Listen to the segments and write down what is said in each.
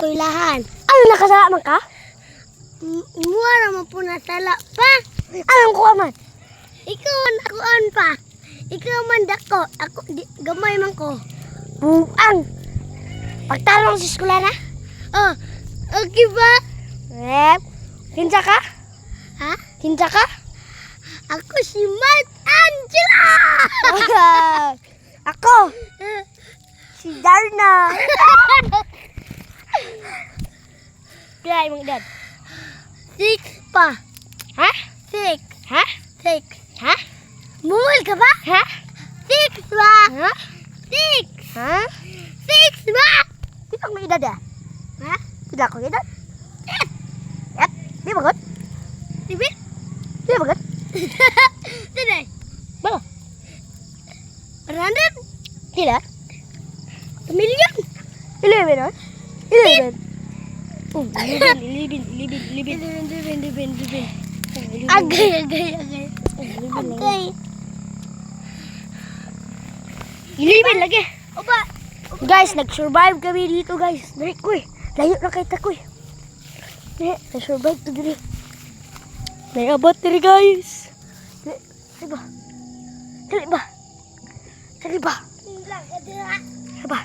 eskwelahan. Ano, nakasala man ka? Imuha naman po nasala pa. Anong kuha man? Ikaw man dakoan pa. Ikaw man dako. Ako, gamay man ko. Buang. Pagtarong sa eskwela na? Oh, okay ba? Kinsa ka? Ha? Kinsa ka? Ako si Matt Angela! Ako, si Darna. Kaya imong edad? 6 pa. Ha? 6. Ha? 6. Ha? Mungol ka ba? Ha? 6 ba? Ha? 6. Ha? 6 ba? Kita ko may edad ah. Ha? Kita ko may edad. Di bagot? Dibi? Di bagot? Tinay. Ba? 100? Kila? Million? 11 on? 11. Oh, 11. Agay. Agay. 11 lagi. Opa. Guys, nag-survive kami dito guys. Dali ko eh. Layo na kay Takoy. Nag-survive to dali. Naiabot dali guys. Dali ba? Dali ba? Dali ba? Lang, adira. Dali ba?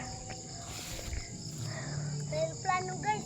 Plano guys.